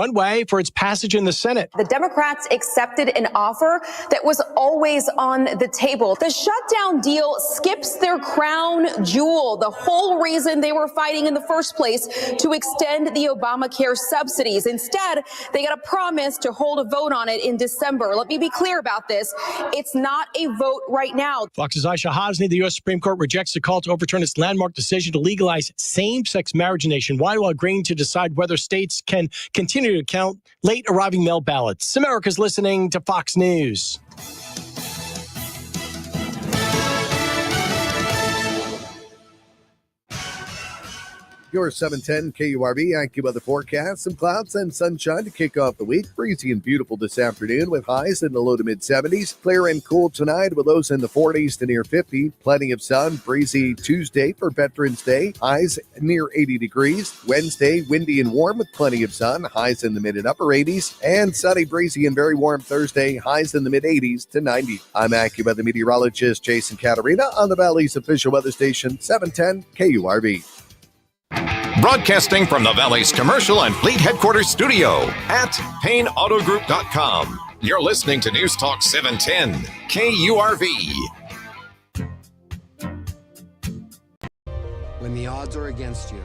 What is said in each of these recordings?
runway for its passage in the Senate. The Democrats accepted an offer that was always on the table. The shutdown deal skips their crown jewel, the whole reason they were fighting in the first place, to extend the Obamacare subsidies. Instead, they got a promise to hold a vote on it in December. Let me be clear about this. It's not a vote right now. Fox's Aisha Hasni, the U.S. Supreme Court rejects the call to overturn its landmark decision to legalize same-sex marriage nationwide while agreeing to decide whether states can continue to count late arriving mail ballots. America's listening to Fox News. Your 710 KURV AccuWeather forecast. Some clouds and sunshine to kick off the week. Breezy and beautiful this afternoon with highs in the low to mid 70s. Clear and cool tonight with lows in the 40s to near 50. Plenty of sun. Breezy Tuesday for Veterans Day. Highs near 80 degrees. Wednesday, windy and warm with plenty of sun. Highs in the mid and upper 80s. And sunny, breezy, and very warm Thursday. Highs in the mid 80s to 90. I'm AccuWeather meteorologist Jason Caterina on the Valley's official weather station, 710 KURV. Broadcasting from the Valley's commercial and fleet headquarters studio at PayneAutoGroup.com. You're listening to News Talk 710 KURV. When the odds are against you,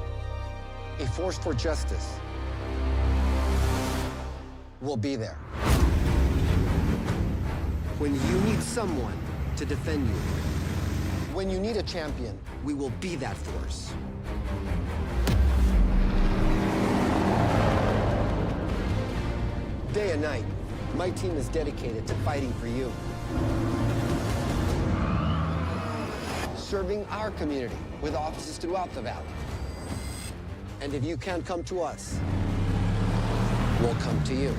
a force for justice will be there. When you need someone to defend you, when you need a champion, we will be that force. Day and night, my team is dedicated to fighting for you. Serving our community with offices throughout the Valley. And if you can't come to us, we'll come to you.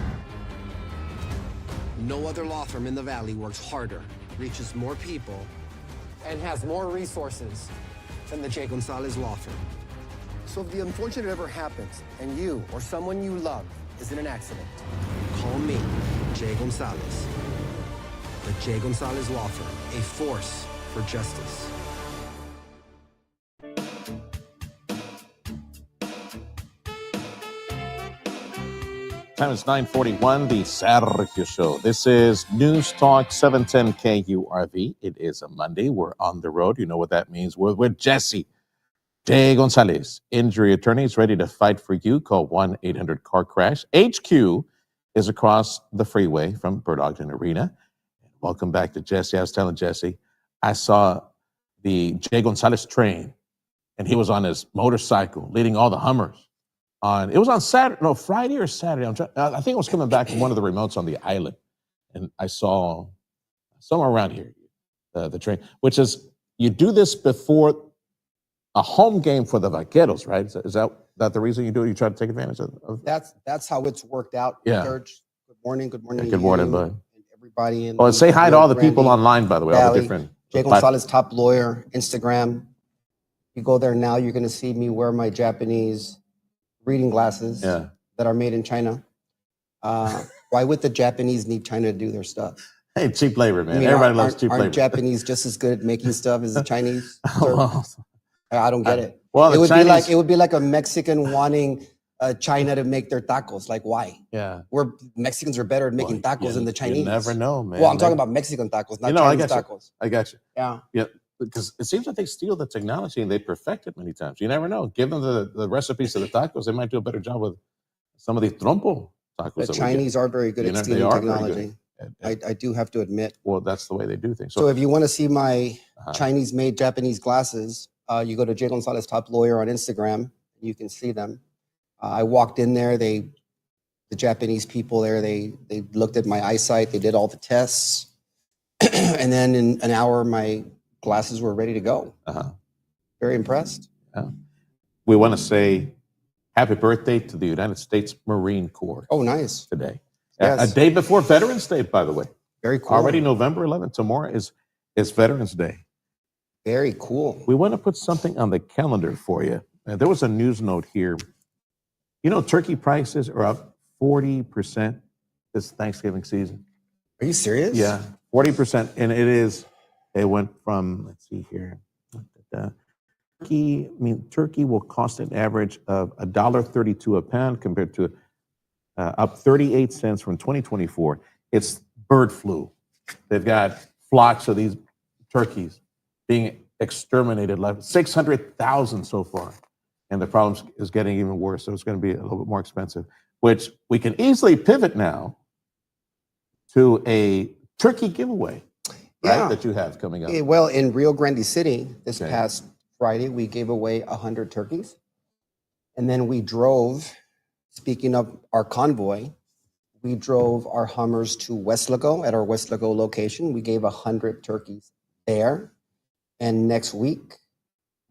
No other law firm in the Valley works harder, reaches more people, and has more resources than the J. Gonzalez Law Firm. So if the unfortunate ever happens and you or someone you love is in an accident, call me, J. Gonzalez. The J. Gonzalez Law Firm, a force for justice. Time is 9:41, the Sergio Show. This is News Talk 710 KURV. It is a Monday. We're on the road. You know what that means. We're with Jesse J. Gonzalez, injury attorney. Is ready to fight for you. Call 1-800-CAR-CRASH. HQ is across the freeway from Bird Ogden Arena. Welcome back to Jesse. I was telling Jesse, I saw the J. Gonzalez train, and he was on his motorcycle leading all the Hummers. It was on Friday or Saturday. I think it was coming back from one of the remotes on the island, and I saw somewhere around here the train. Which is, you do this before a home game for the Vaqueros, right? Is that the reason you do it? You try to take advantage of? That's how it's worked out. Yeah. Church. Good morning. Good morning. Yeah, good morning, bud. And everybody in. Oh, say hi to all the people Randy, online, by the way. All the different. J. Gonzalez, top lawyer, Instagram. You go there now, you're going to see me wear my Japanese reading glasses that are made in China. Why would the Japanese need China to do their stuff? Hey, cheap labor, man. Everybody loves cheap labor. Aren't Japanese just as good at making stuff as the Chinese? I don't get it. Well, it would be like a Mexican wanting China to make their tacos. Like, why? Yeah. Mexicans are better at making tacos than the Chinese. You never know, man. Well, I'm talking about Mexican tacos, not Chinese tacos. I got you. Yeah. Yeah. Because it seems like they steal the technology and they perfect it many times. You never know. Give them the recipes of the tacos. They might do a better job with some of the trompo tacos. The Chinese are very good at stealing technology. I do have to admit. Well, that's the way they do things. So if you want to see my Chinese-made Japanese glasses, you go to J. Gonzalez Top Lawyer on Instagram. You can see them. I walked in there. The Japanese people there, they looked at my eyesight. They did all the tests. And then in an hour, my glasses were ready to go. Very impressed. We want to say happy birthday to the United States Marine Corps. Oh, nice. Today. Yes. A day before Veterans Day, by the way. Very cool. Already November 11th. Tomorrow is Veterans Day. Very cool. We want to put something on the calendar for you. There was a news note here. You know, turkey prices are up 40% this Thanksgiving season. Are you serious? Yeah, 40%. And it went from, let's see here. Turkey will cost an average of $1.32 a pound compared to up 38 cents from 2024. It's bird flu. They've got flocks of these turkeys being exterminated, like 600,000 so far. And the problem is getting even worse, so it's going to be a little bit more expensive, which we can easily pivot now to a turkey giveaway, right, that you have coming up. Well, in Rio Grande City, this past Friday, we gave away 100 turkeys. And then we drove, speaking of our convoy, we drove our Hummers to Weslaco at our Weslaco location. We gave 100 turkeys there. And next week,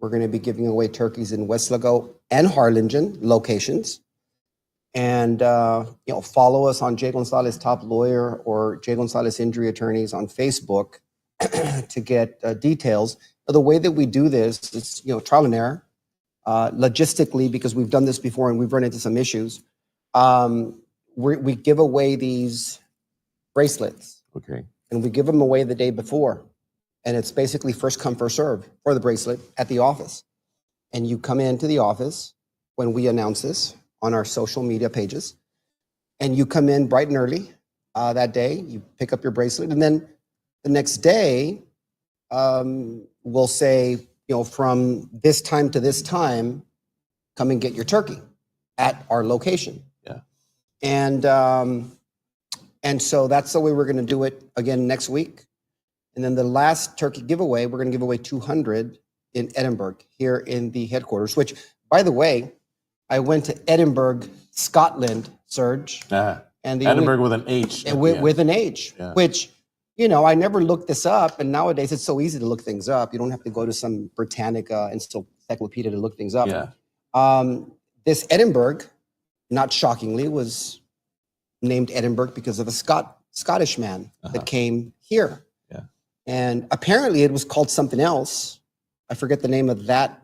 we're going to be giving away turkeys in Weslaco and Harlingen locations. And, follow us on Jay Gonzalez Top Lawyer or Jay Gonzalez Injury Attorneys on Facebook to get details. But the way that we do this is, trial and error. Logistically, because we've done this before and we've run into some issues, we give away these bracelets. Okay. And we give them away the day before. And it's basically first come, first serve for the bracelet at the office. And you come into the office when we announce this on our social media pages. And you come in bright and early that day. You pick up your bracelet. And then the next day, we'll say, from this time to this time, come and get your turkey at our location. Yeah. And so that's the way we're going to do it again next week. And then the last turkey giveaway, we're going to give away 200 in Edinburgh here in the headquarters, which, by the way, I went to Edinburgh, Scotland, Serge. And Edinburgh with an H. With an H, which, I never looked this up. And nowadays it's so easy to look things up. You don't have to go to some Britannica encyclopedia to look things up. Yeah. This Edinburgh, not shockingly, was named Edinburgh because of a Scottish man that came here. Yeah. And apparently it was called something else. I forget the name of that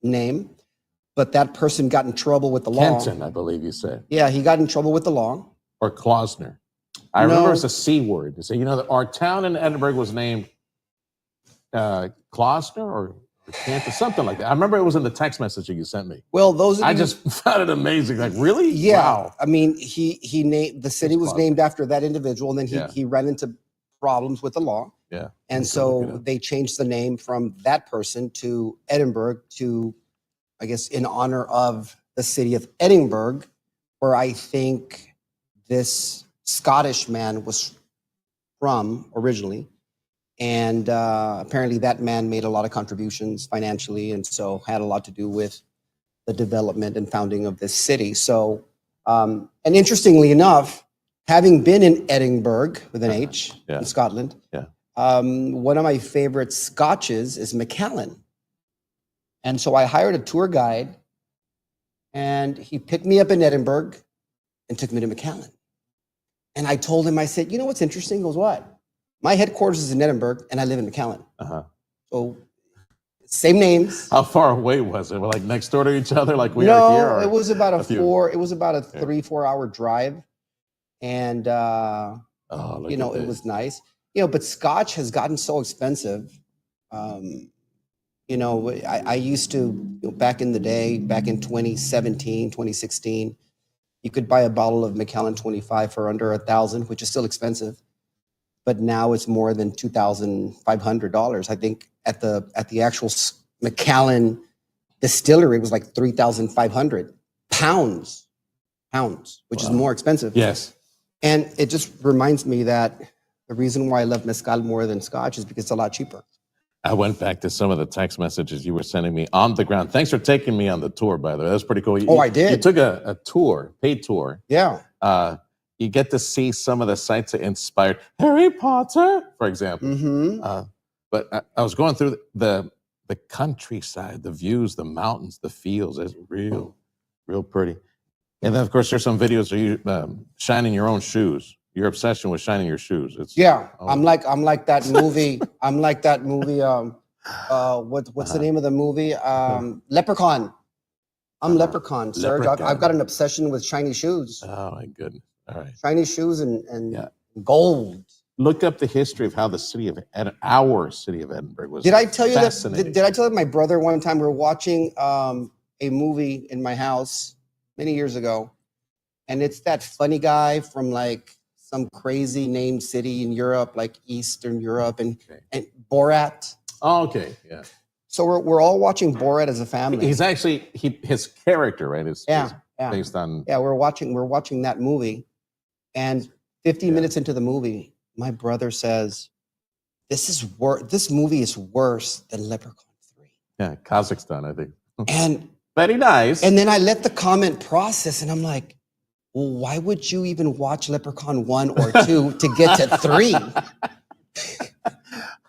name, but that person got in trouble with the law. Kenton, I believe you said. Yeah, he got in trouble with the law. Or Klausner. I remember it's a C word. You say, our town in Edinburgh was named Klausner or Kenton, something like that. I remember it was in the text message that you sent me. Well, I just found it amazing. Like, really? Yeah. Wow. I mean, he named the city was named after that individual, and then he ran into problems with the law. Yeah. And so they changed the name from that person to Edinburgh to, I guess, in honor of the city of Edinburgh, where I think this Scottish man was from originally. And apparently that man made a lot of contributions financially, and so had a lot to do with the development and founding of this city. So, and interestingly enough, having been in Edinburgh with an H in Scotland, one of my favorite scotches is Macallan. And so I hired a tour guide, and he picked me up in Edinburgh and took me to Macallan. And I told him, I said, what's interesting? He goes, what? My headquarters is in Edinburgh, and I live in Macallan. So same names. How far away was it? We're like next door to each other, like we are here? No, it was about a 3-4 hour drive. And, it was nice. But Scotch has gotten so expensive. I used to, back in the day, back in 2017, 2016, you could buy a bottle of Macallan 25 for under $1,000, which is still expensive. But now it's more than $2,500. I think at the actual Macallan distillery, it was like 3,500 pounds, which is more expensive. Yes. And it just reminds me that the reason why I love mezcal more than Scotch is because it's a lot cheaper. I went back to some of the text messages you were sending me on the ground. Thanks for taking me on the tour, by the way. That's pretty cool. I did. You took a tour, paid tour. Yeah. You get to see some of the sites that inspired Harry Potter, for example. Mm-hmm. But I was going through the countryside, the views, the mountains, the fields. It's real pretty. And then, of course, there's some videos of you shining your own shoes. Your obsession with shining your shoes. I'm like that movie. I'm like that movie. What's the name of the movie? Leprechaun. I'm Leprechaun, Serge. I've got an obsession with shiny shoes. Oh my goodness! All right. Shiny shoes and gold. Look up the history of how the our city of Edinburgh was. Did I tell you that? Fascinating. Did I tell my brother one time we were watching a movie in my house many years ago, and it's that funny guy from like some crazy named city in Europe, like Eastern Europe, and Borat. Oh, okay, yeah. So we're all watching Borat as a family. He's actually his character, right? Is based on. Yeah, we're watching that movie, and 15 minutes into the movie, my brother says, This movie is worse than Leprechaun 3. Yeah, Kazakhstan, I think. And very nice. And then I let the comment process, and I'm like, well, why would you even watch Leprechaun 1 or 2 to get to 3?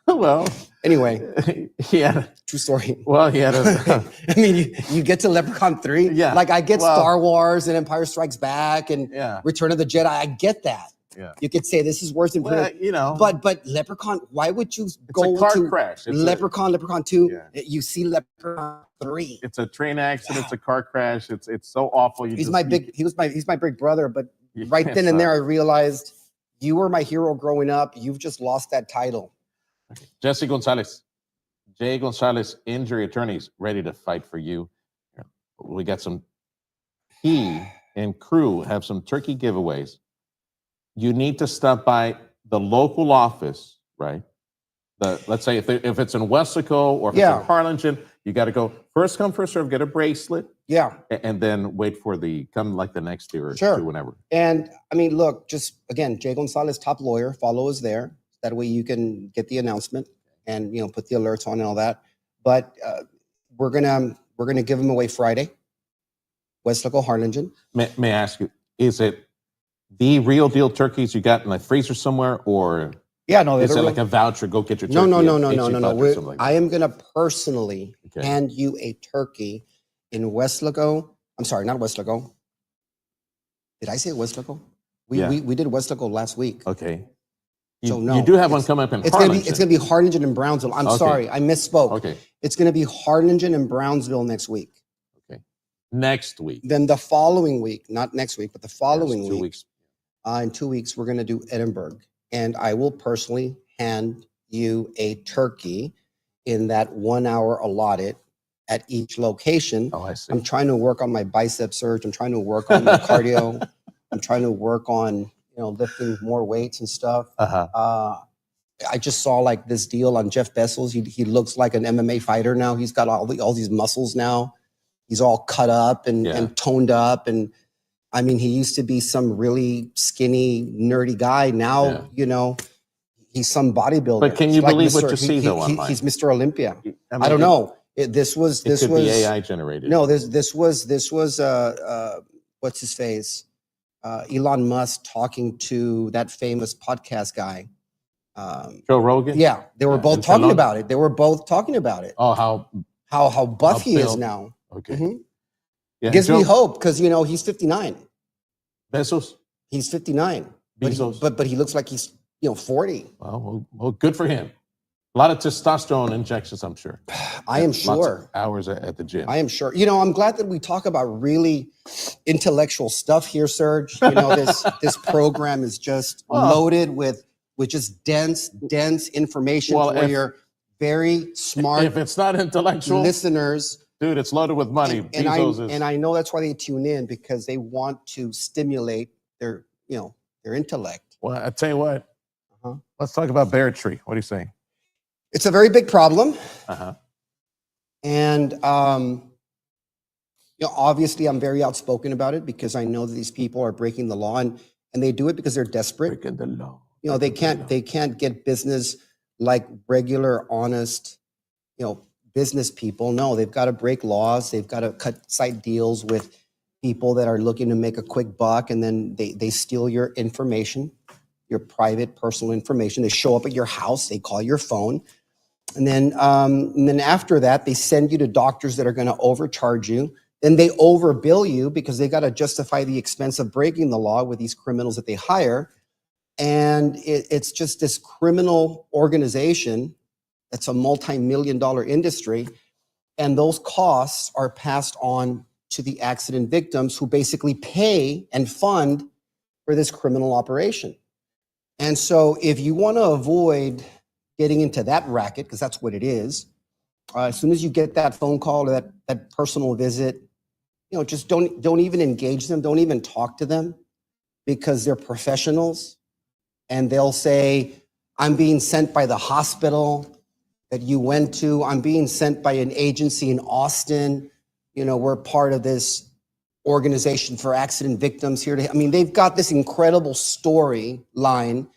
Well, anyway, yeah, true story. Well, he had I mean, you get to Leprechaun 3. Yeah, like I get Star Wars and Empire Strikes Back and Return of the Jedi. I get that. Yeah, you could say this is worse than but Leprechaun. Why would you go a car to crash? It's Leprechaun 2? You see Leprechaun 3. It's a train accident. It's a car crash. It's so awful. He's my big brother. But right then and there, I realized you were my hero growing up. You've just lost that title. Okay. Jesse Gonzalez, Jay Gonzalez, injury attorneys, ready to fight for you. We got some. He and crew have some turkey giveaways. You need to stop by the local office, right? Let's say if it's in Weslaco or if it's in Harlingen, you got to go first come, first serve, get a bracelet. Yeah. And then wait for come like the next year or two, whenever. And I mean, look, just again, Jay Gonzalez, top lawyer, follow us there. That way you can get the announcement and, put the alerts on and all that. But we're gonna give them away Friday. Weslaco, Harlingen. May I ask you, is it the real deal turkeys you got in the freezer somewhere, or is it like a voucher? Go get your turkey. No. I am going to personally hand you a turkey in Weslaco. I'm sorry, not Weslaco. Did I say Weslaco? We did Weslaco last week. Okay. You do have one coming up in Harlingen. It's going to be Harlingen and Brownsville. I'm sorry, I misspoke. Okay. It's going to be Harlingen and Brownsville next week. Okay. Next week. Then the following week, not next week, but the following week. 2 weeks. In 2 weeks, we're going to do Edinburgh. And I will personally hand you a turkey in that 1 hour allotted at each location. Oh, I see. I'm trying to work on my bicep surge. I'm trying to work on my cardio. I'm trying to work on, lifting more weights and stuff. I just saw like this deal on Jeff Bezos. He looks like an MMA fighter now. He's got all these muscles now. He's all cut up and toned up. And I mean, he used to be some really skinny, nerdy guy. Now, he's some bodybuilder. But can you believe what you see though online? He's Mr. Olympia. I don't know. This was be AI generated. No, this was what's his face? Elon Musk talking to that famous podcast guy. Joe Rogan? Yeah, they were both talking about it. They were both talking about it. Oh, how buff he is now. Okay. Mm-hmm. Yeah, gives me hope because he's 59. Bezos? He's 59. But he looks like he's 40. Well, good for him. A lot of testosterone injections, I'm sure. I am sure. Lots of hours at the gym. I am sure. I'm glad that we talk about really intellectual stuff here, Serge. This program is just loaded with just dense information for your very smart. If it's not intellectual listeners, dude, it's loaded with money. And I know that's why they tune in, because they want to stimulate their intellect. Well, I tell you what. Let's talk about bigotry. What do you say? It's a very big problem. And obviously I'm very outspoken about it because I know that these people are breaking the law, and they do it because they're desperate. Breaking the law. They can't get business like regular, honest, business people. No, they've got to break laws. They've got to cut side deals with people that are looking to make a quick buck, and then they steal your information, your private personal information. They show up at your house, they call your phone. And then after that, they send you to doctors that are going to overcharge you. Then they overbill you because they got to justify the expense of breaking the law with these criminals that they hire. And it's just this criminal organization that's a multi-million-dollar industry. And those costs are passed on to the accident victims, who basically pay and fund for this criminal operation. And so if you want to avoid getting into that racket, because that's what it is, as soon as you get that phone call or that personal visit, just don't even engage them. Don't even talk to them, because they're professionals, and they'll say, I'm being sent by the hospital that you went to. I'm being sent by an agency in Austin. We're part of this organization for accident victims here. They've got this incredible storyline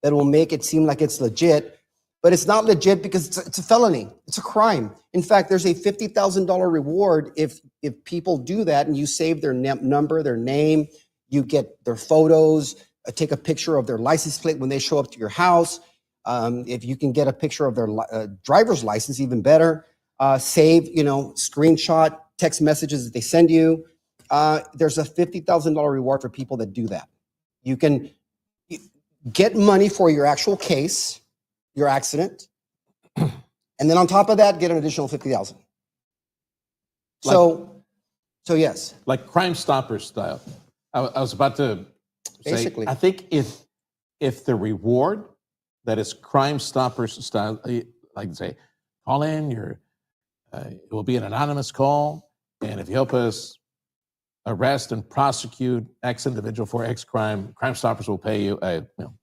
that will make it seem like it's legit, but it's not legit because it's a felony. It's a crime. In fact, there's a $50,000 reward if people do that and you save their number, their name, you get their photos, take a picture of their license plate when they show up to your house. If you can get a picture of their driver's license, even better. Save, screenshot text messages that they send you. There's a $50,000 reward for people that do that. You can get money for your actual case, your accident, and then on top of that, get an additional $50,000. So yes. Like Crime Stoppers style. I was about to say, basically. I think if the reward that is Crime Stoppers style, like say, call in, it will be an anonymous call, and if you help us arrest and prosecute X individual for X crime, Crime Stoppers will pay you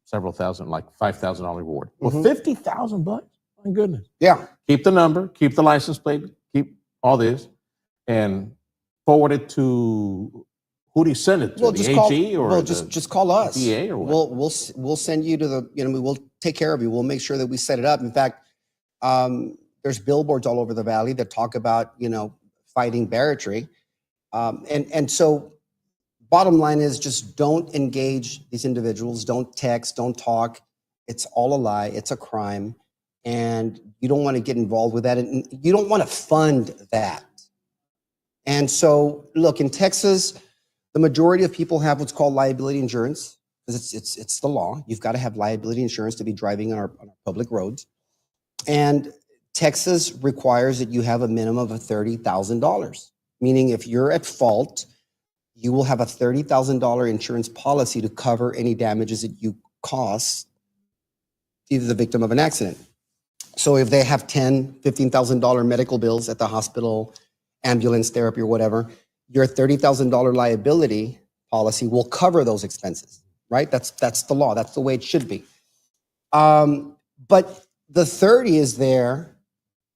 several thousand, like $5,000 reward. Well, $50,000 bucks. My goodness. Yeah. Keep the number, keep the license plate, keep all this, and forward it to who do you send it to? Well, the AG or just call us. DA or what? We'll send you to the. We'll take care of you. We'll make sure that we set it up. In fact, there's billboards all over the valley that talk about fighting barratry. And so bottom line is just don't engage these individuals. Don't text, don't talk. It's all a lie. It's a crime. And you don't want to get involved with that. And you don't want to fund that. And so look, in Texas, the majority of people have what's called liability insurance, because it's the law. You've got to have liability insurance to be driving on our public roads. And Texas requires that you have a minimum of $30,000. Meaning if you're at fault, you will have a $30,000 insurance policy to cover any damages that you cause either the victim of an accident. So if they have $10,000, $15,000 medical bills at the hospital, ambulance therapy or whatever, your $30,000 liability policy will cover those expenses, right? That's the law. That's the way it should be. But the 30 is there,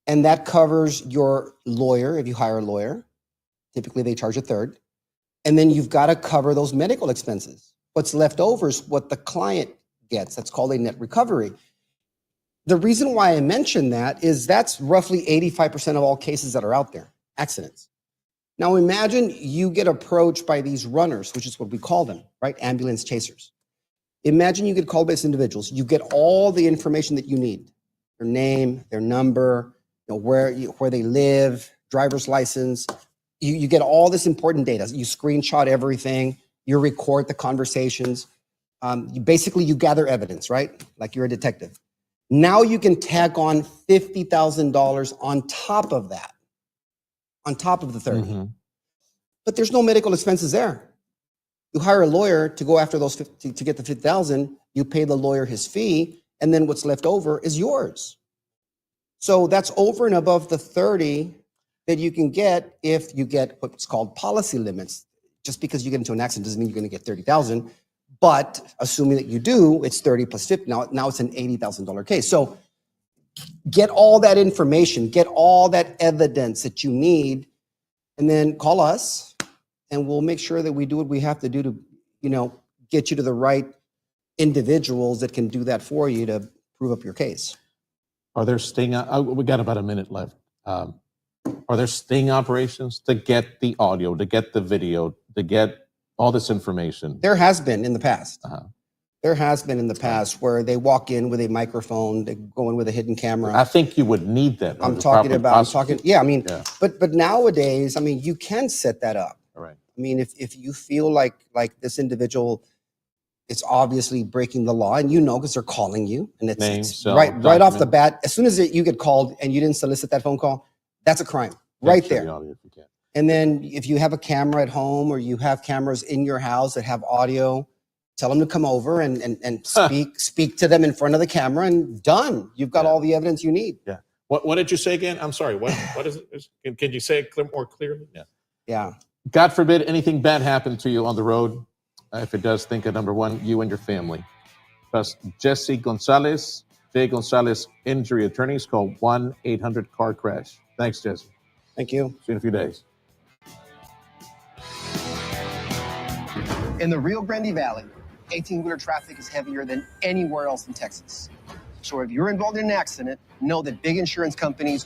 and that covers your lawyer if you hire a lawyer. Typically, they charge a third. And then you've got to cover those medical expenses. What's left over is what the client gets. That's called a net recovery. The reason why I mention that is that's roughly 85% of all cases that are out there, accidents. Now imagine you get approached by these runners, which is what we call them, right? Ambulance chasers. Imagine you get called by these individuals. You get all the information that you need. Their name, their number, where they live, driver's license. You get all this important data. You screenshot everything. You record the conversations. You gather evidence, right? Like you're a detective. Now you can tack on $50,000 on top of that, on top of the 30. Mm-hmm. But there's no medical expenses there. You hire a lawyer to go after those 50, to get the 50,000. You pay the lawyer his fee, and then what's left over is yours. So that's over and above the 30 that you can get if you get what's called policy limits. Just because you get into an accident doesn't mean you're going to get 30,000. But assuming that you do, it's 30 plus 50. Now it's an $80,000 case. So get all that information, get all that evidence that you need, and then call us, and we'll make sure that we do what we have to do to, get you to the right individuals that can do that for you to prove up your case. Are there we got about a minute left. Are there sting operations to get the audio, to get the video, to get all this information? There has been in the past. There has been in the past where they walk in with a microphone, they go in with a hidden camera. I think you would need that. But nowadays, you can set that up. All right. If you feel like this individual is obviously breaking the law, and because they're calling you, and it's right off the bat, as soon as you get called and you didn't solicit that phone call, that's a crime right there. And then if you have a camera at home, or you have cameras in your house that have audio, tell them to come over and speak to them in front of the camera, and done. You've got all the evidence you need. Yeah. What did you say again? I'm sorry. What is it? Can you say it more clearly? Yeah. God forbid anything bad happened to you on the road. If it does, think of number one, you and your family. Trust Jesse Gonzalez, Jay Gonzalez Injury Attorneys. Call 1-800-CAR-CRASH. Thanks, Jesse. Thank you. See you in a few days. In the Rio Grande Valley, 18-wheeler traffic is heavier than anywhere else in Texas. So if you're involved in an accident, know that big insurance companies